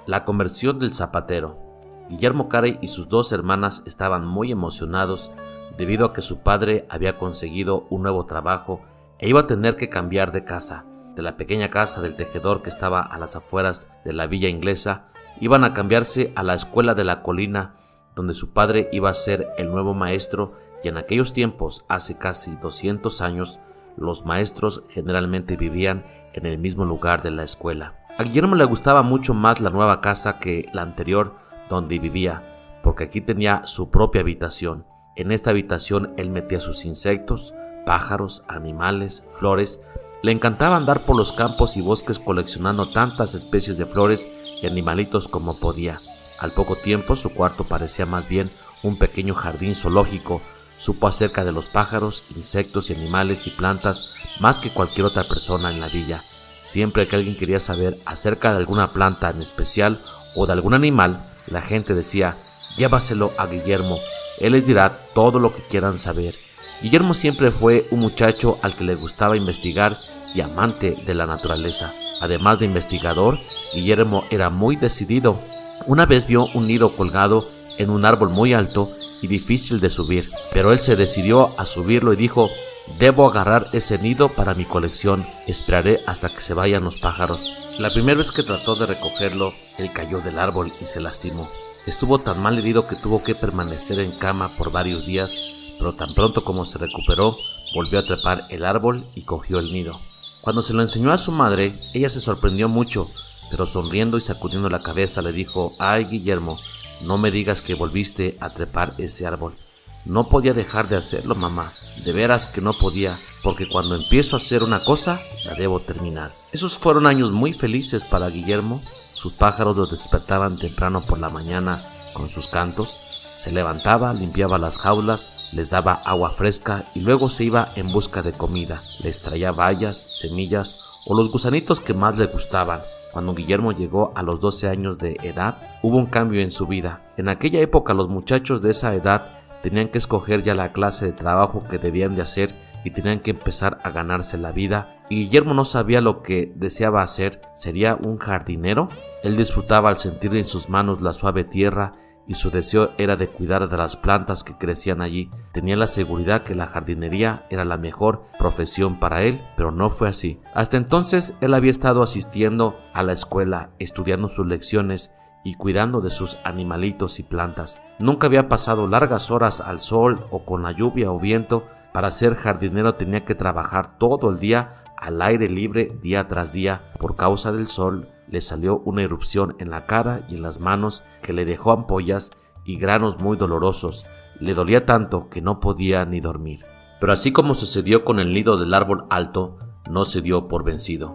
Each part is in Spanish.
La conversión del zapatero. Guillermo Carey y sus dos hermanas estaban muy emocionados debido a que su padre había conseguido un nuevo trabajo e iba a tener que cambiar de casa. De la pequeña casa del tejedor que estaba a las afueras de la villa inglesa, iban a cambiarse a la escuela de la colina, donde su padre iba a ser el nuevo maestro, y en aquellos tiempos, hace casi 200 años, los maestros generalmente vivían en el mismo lugar de la escuela. A Guillermo le gustaba mucho más la nueva casa que la anterior donde vivía, porque aquí tenía su propia habitación. En esta habitación él metía sus insectos, pájaros, animales, flores. Le encantaba andar por los campos y bosques coleccionando tantas especies de flores y animalitos como podía. Al poco tiempo su cuarto parecía más bien un pequeño jardín zoológico. Supo acerca de los pájaros, insectos y animales y plantas más que cualquier otra persona en la villa. Siempre que alguien quería saber acerca de alguna planta en especial o de algún animal, la gente decía: llévaselo a Guillermo, él les dirá todo lo que quieran saber. Guillermo siempre fue un muchacho al que le gustaba investigar y amante de la naturaleza. Además de investigador, Guillermo era muy decidido. Una vez vio un nido colgado en un árbol muy alto y difícil de subir, pero él se decidió a subirlo y dijo: debo agarrar ese nido para mi colección, esperaré hasta que se vayan los pájaros. La primera vez que trató de recogerlo, él cayó del árbol y se lastimó. Estuvo tan mal herido que tuvo que permanecer en cama por varios días, pero tan pronto como se recuperó, volvió a trepar el árbol y cogió el nido. Cuando se lo enseñó a su madre, ella se sorprendió mucho, pero sonriendo y sacudiendo la cabeza le dijo: ay, Guillermo, no me digas que volviste a trepar ese árbol. No podía dejar de hacerlo, mamá. De veras que no podía, porque cuando empiezo a hacer una cosa, la debo terminar. Esos fueron años muy felices para Guillermo. Sus pájaros lo despertaban temprano por la mañana con sus cantos. Se levantaba, limpiaba las jaulas, les daba agua fresca y luego se iba en busca de comida. Les traía bayas, semillas o los gusanitos que más le gustaban. Cuando Guillermo llegó a los 12 años de edad, hubo un cambio en su vida. En aquella época los muchachos de esa edad tenían que escoger ya la clase de trabajo que debían de hacer y tenían que empezar a ganarse la vida, y Guillermo no sabía lo que deseaba hacer. ¿Sería un jardinero? Él disfrutaba al sentir en sus manos la suave tierra y su deseo era de cuidar de las plantas que crecían allí. Tenía la seguridad que la jardinería era la mejor profesión para él, pero no fue así. Hasta entonces él había estado asistiendo a la escuela, estudiando sus lecciones y cuidando de sus animalitos y plantas. Nunca había pasado largas horas al sol o con la lluvia o viento. Para ser jardinero tenía que trabajar todo el día al aire libre día tras día. Por causa del sol le salió una erupción en la cara y en las manos que le dejó ampollas y granos muy dolorosos. Le dolía tanto que no podía ni dormir. Pero así como sucedió con el nido del árbol alto, no se dio por vencido.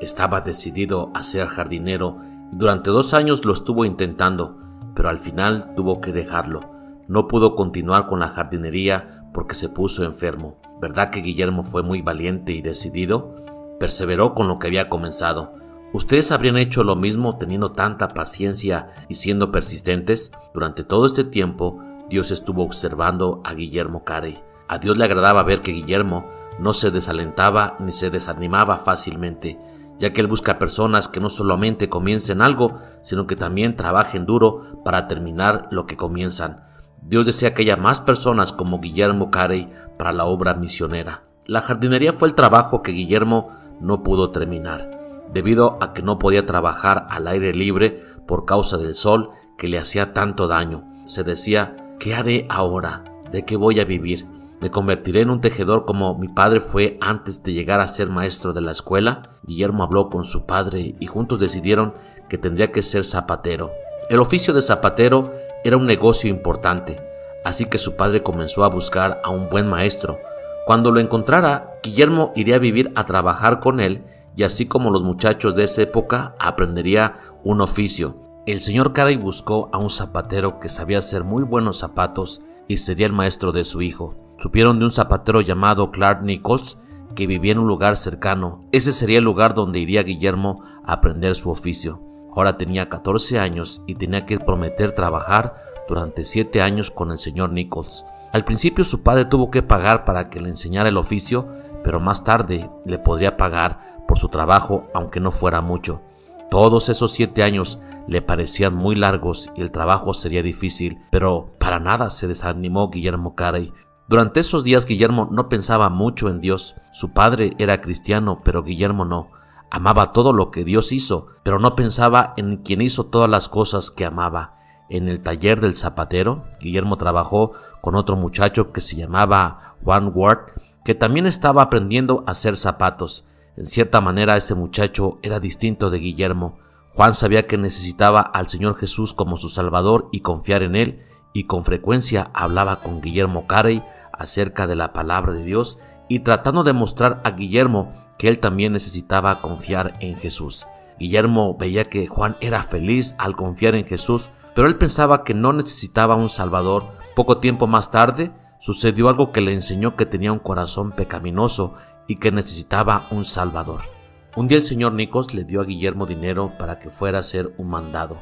Estaba decidido a ser jardinero. Durante 2 años lo estuvo intentando, pero al final tuvo que dejarlo. No pudo continuar con la jardinería porque se puso enfermo. ¿Verdad que Guillermo fue muy valiente y decidido? Perseveró con lo que había comenzado. ¿Ustedes habrían hecho lo mismo teniendo tanta paciencia y siendo persistentes? Durante todo este tiempo, Dios estuvo observando a Guillermo Carey. A Dios le agradaba ver que Guillermo no se desalentaba ni se desanimaba fácilmente, ya que Él busca personas que no solamente comiencen algo, sino que también trabajen duro para terminar lo que comienzan. Dios desea que haya más personas como Guillermo Carey para la obra misionera. La jardinería fue el trabajo que Guillermo no pudo terminar, debido a que no podía trabajar al aire libre por causa del sol que le hacía tanto daño. Se decía: ¿qué haré ahora? ¿De qué voy a vivir? ¿Me convertiré en un tejedor como mi padre fue antes de llegar a ser maestro de la escuela? Guillermo habló con su padre y juntos decidieron que tendría que ser zapatero. El oficio de zapatero era un negocio importante, así que su padre comenzó a buscar a un buen maestro. Cuando lo encontrara, Guillermo iría a vivir a trabajar con él y así como los muchachos de esa época aprendería un oficio. El señor Carey buscó a un zapatero que sabía hacer muy buenos zapatos y sería el maestro de su hijo. Supieron de un zapatero llamado Clark Nichols que vivía en un lugar cercano. Ese sería el lugar donde iría Guillermo a aprender su oficio. Ahora tenía 14 años y tenía que prometer trabajar durante 7 años con el señor Nichols. Al principio su padre tuvo que pagar para que le enseñara el oficio, pero más tarde le podría pagar por su trabajo aunque no fuera mucho. Todos esos 7 años le parecían muy largos y el trabajo sería difícil, pero para nada se desanimó Guillermo Carey. Durante esos días Guillermo no pensaba mucho en Dios. Su padre era cristiano, pero Guillermo no. Amaba todo lo que Dios hizo, pero no pensaba en quien hizo todas las cosas que amaba. En el taller del zapatero, Guillermo trabajó con otro muchacho que se llamaba Juan Ward, que también estaba aprendiendo a hacer zapatos. En cierta manera ese muchacho era distinto de Guillermo. Juan sabía que necesitaba al Señor Jesús como su Salvador y confiar en Él, y con frecuencia hablaba con Guillermo Carey acerca de la palabra de Dios y tratando de mostrar a Guillermo que él también necesitaba confiar en Jesús. Guillermo veía que Juan era feliz al confiar en Jesús, pero él pensaba que no necesitaba un Salvador. Poco tiempo más tarde sucedió algo que le enseñó que tenía un corazón pecaminoso y que necesitaba un Salvador. Un día el señor Nichols le dio a Guillermo dinero para que fuera a hacer un mandado.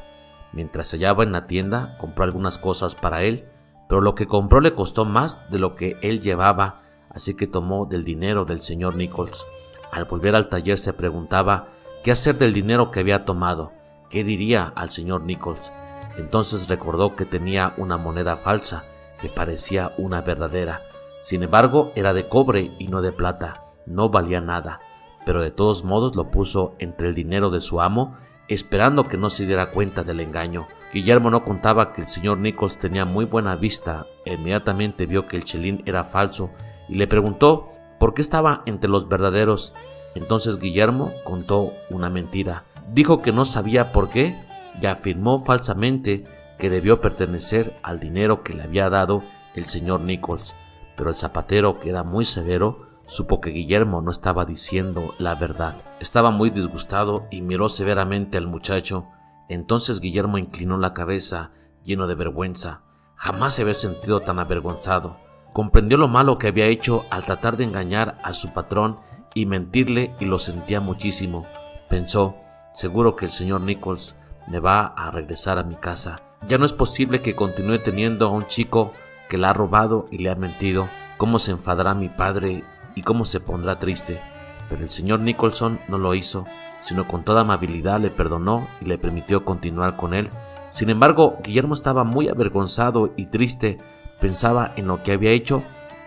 Mientras se hallaba en la tienda, compró algunas cosas para él, pero lo que compró le costó más de lo que él llevaba, así que tomó del dinero del señor Nichols. Al volver al taller se preguntaba qué hacer del dinero que había tomado, qué diría al señor Nichols. Entonces recordó que tenía una moneda falsa que parecía una verdadera. Sin embargo, era de cobre y no de plata, no valía nada, pero de todos modos lo puso entre el dinero de su amo, esperando que no se diera cuenta del engaño. Guillermo no contaba que el señor Nichols tenía muy buena vista. Inmediatamente vio que el chelín era falso y le preguntó por qué estaba entre los verdaderos. Entonces Guillermo contó una mentira. Dijo que no sabía por qué y afirmó falsamente que debió pertenecer al dinero que le había dado el señor Nichols. Pero el zapatero, que era muy severo, supo que Guillermo no estaba diciendo la verdad. Estaba muy disgustado y miró severamente al muchacho. Entonces Guillermo inclinó la cabeza, lleno de vergüenza. Jamás se había sentido tan avergonzado. Comprendió lo malo que había hecho al tratar de engañar a su patrón y mentirle, y lo sentía muchísimo. Pensó, seguro que el señor Nichols me va a regresar a mi casa. Ya no es posible que continúe teniendo a un chico que la ha robado y le ha mentido. ¿Cómo se enfadará mi padre y cómo se pondrá triste? Pero el señor Nicholson no lo hizo, sino con toda amabilidad le perdonó y le permitió continuar con él. Sin embargo, Guillermo estaba muy avergonzado y triste. Pensaba en lo que había hecho.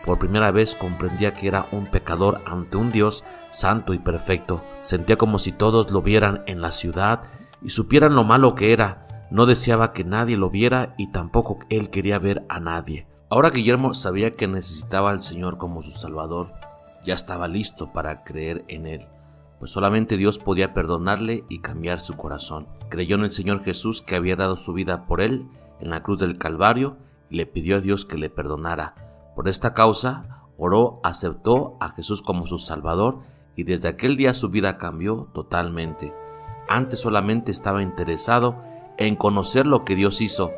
Por primera vez comprendía que era un pecador ante un Dios santo y perfecto. Sentía como si todos lo vieran en la ciudad y supieran lo malo que era. No deseaba que nadie lo viera y tampoco él quería ver a nadie. Ahora Guillermo sabía que necesitaba al Señor como su Salvador. Ya estaba listo para creer en Él, pues solamente Dios podía perdonarle y cambiar su corazón. Creyó en el Señor Jesús, que había dado su vida por él en la cruz del Calvario, y le pidió a Dios que le perdonara. Por esta causa, oró, aceptó a Jesús como su Salvador, y desde aquel día su vida cambió totalmente. Antes solamente estaba interesado en conocer lo que Dios hizo.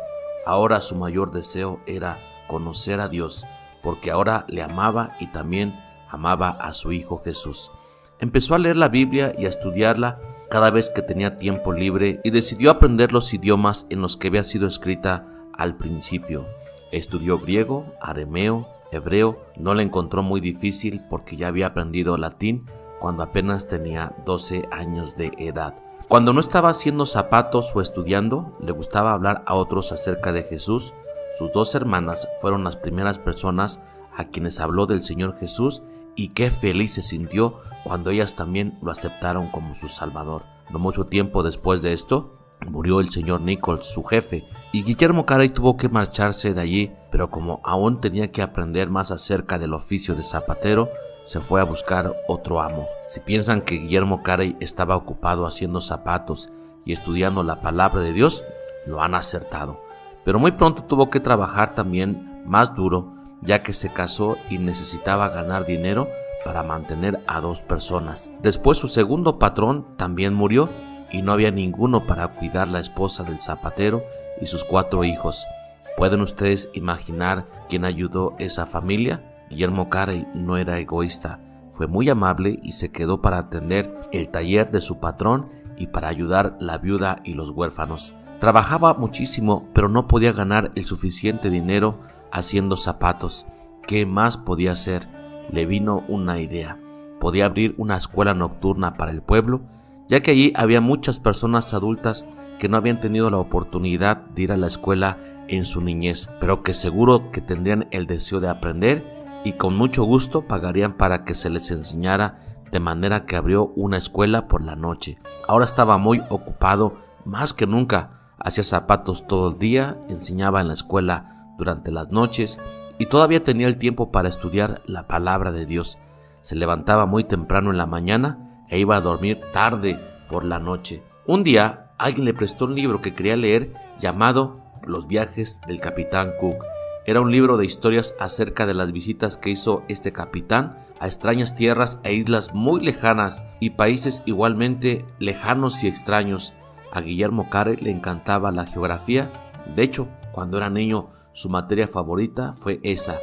Ahora su mayor deseo era conocer a Dios, porque ahora le amaba y también amaba a su Hijo Jesús. Empezó a leer la Biblia y a estudiarla cada vez que tenía tiempo libre y decidió aprender los idiomas en los que había sido escrita al principio. Estudió griego, arameo, hebreo. No le encontró muy difícil porque ya había aprendido latín cuando apenas tenía 12 años de edad. Cuando no estaba haciendo zapatos o estudiando, le gustaba hablar a otros acerca de Jesús. Sus dos hermanas fueron las primeras personas a quienes habló del Señor Jesús, y qué feliz se sintió cuando ellas también lo aceptaron como su Salvador. No mucho tiempo después de esto, murió el señor Nichols, su jefe, y Guillermo Carey tuvo que marcharse de allí, pero como aún tenía que aprender más acerca del oficio de zapatero, se fue a buscar otro amo. Si piensan que Guillermo Carey estaba ocupado haciendo zapatos y estudiando la palabra de Dios, lo han acertado. Pero muy pronto tuvo que trabajar también más duro, ya que se casó y necesitaba ganar dinero para mantener a 2 personas. Después su segundo patrón también murió y no había ninguno para cuidar la esposa del zapatero y sus 4 hijos. ¿Pueden ustedes imaginar quién ayudó esa familia? Guillermo Carey no era egoísta, fue muy amable y se quedó para atender el taller de su patrón y para ayudar la viuda y los huérfanos. Trabajaba muchísimo, pero no podía ganar el suficiente dinero haciendo zapatos. ¿Qué más podía hacer? Le vino una idea. Podía abrir una escuela nocturna para el pueblo, ya que allí había muchas personas adultas que no habían tenido la oportunidad de ir a la escuela en su niñez, pero que seguro que tendrían el deseo de aprender y con mucho gusto pagarían para que se les enseñara, de manera que abrió una escuela por la noche. Ahora estaba muy ocupado, más que nunca. Hacía zapatos todo el día, enseñaba en la escuela durante las noches y todavía tenía el tiempo para estudiar la palabra de Dios. Se levantaba muy temprano en la mañana e iba a dormir tarde por la noche. Un día alguien le prestó un libro que quería leer llamado Los viajes del capitán Cook. Era un libro de historias acerca de las visitas que hizo este capitán a extrañas tierras e islas muy lejanas y países igualmente lejanos y extraños. A Guillermo Carey le encantaba la geografía. De hecho, cuando era niño, su materia favorita fue esa.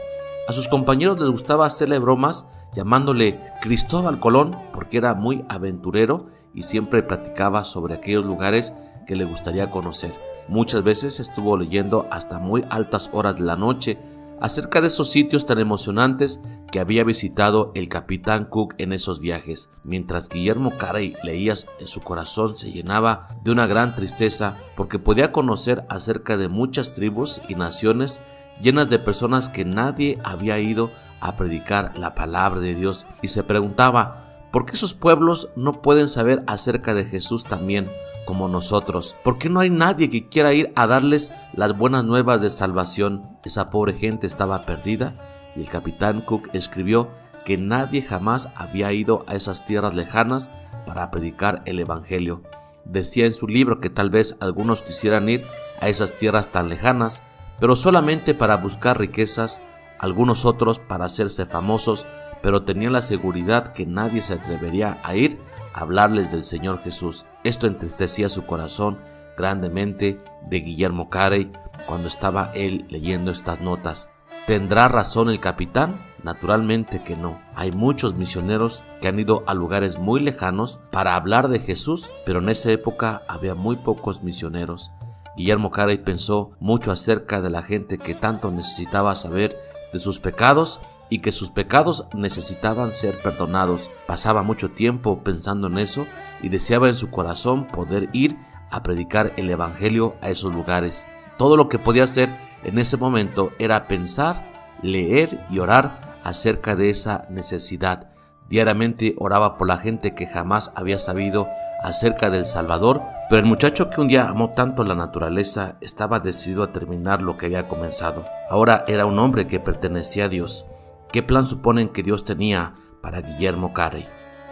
A sus compañeros les gustaba hacerle bromas llamándole Cristóbal Colón porque era muy aventurero y siempre platicaba sobre aquellos lugares que le gustaría conocer. Muchas veces estuvo leyendo hasta muy altas horas de la noche acerca de esos sitios tan emocionantes que había visitado el capitán Cook en esos viajes. Mientras Guillermo Carey leía, su corazón se llenaba de una gran tristeza porque podía conocer acerca de muchas tribus y naciones llenas de personas que nadie había ido a predicar la palabra de Dios, y se preguntaba ¿por qué esos pueblos no pueden saber acerca de Jesús también como nosotros? ¿Por qué no hay nadie que quiera ir a darles las buenas nuevas de salvación? Esa pobre gente estaba perdida y el capitán Cook escribió que nadie jamás había ido a esas tierras lejanas para predicar el evangelio. Decía en su libro que tal vez algunos quisieran ir a esas tierras tan lejanas, pero solamente para buscar riquezas, algunos otros para hacerse famosos, pero tenían la seguridad que nadie se atrevería a ir a hablarles del Señor Jesús. Esto entristecía su corazón grandemente de Guillermo Carey cuando estaba él leyendo estas notas. ¿Tendrá razón el capitán? Naturalmente que no. Hay muchos misioneros que han ido a lugares muy lejanos para hablar de Jesús, pero en esa época había muy pocos misioneros. Guillermo Carey pensó mucho acerca de la gente que tanto necesitaba saber de sus pecados y que sus pecados necesitaban ser perdonados. Pasaba mucho tiempo pensando en eso y deseaba en su corazón poder ir a predicar el evangelio a esos lugares. Todo lo que podía hacer en ese momento era pensar, leer y orar acerca de esa necesidad. Diariamente oraba por la gente que jamás había sabido acerca del Salvador, pero el muchacho que un día amó tanto la naturaleza estaba decidido a terminar lo que había comenzado. Ahora era un hombre que pertenecía a Dios. ¿Qué plan suponen que Dios tenía para Guillermo Carey?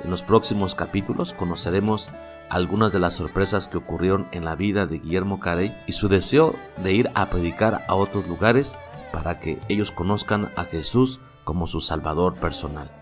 En los próximos capítulos conoceremos algunas de las sorpresas que ocurrieron en la vida de Guillermo Carey y su deseo de ir a predicar a otros lugares para que ellos conozcan a Jesús como su Salvador personal.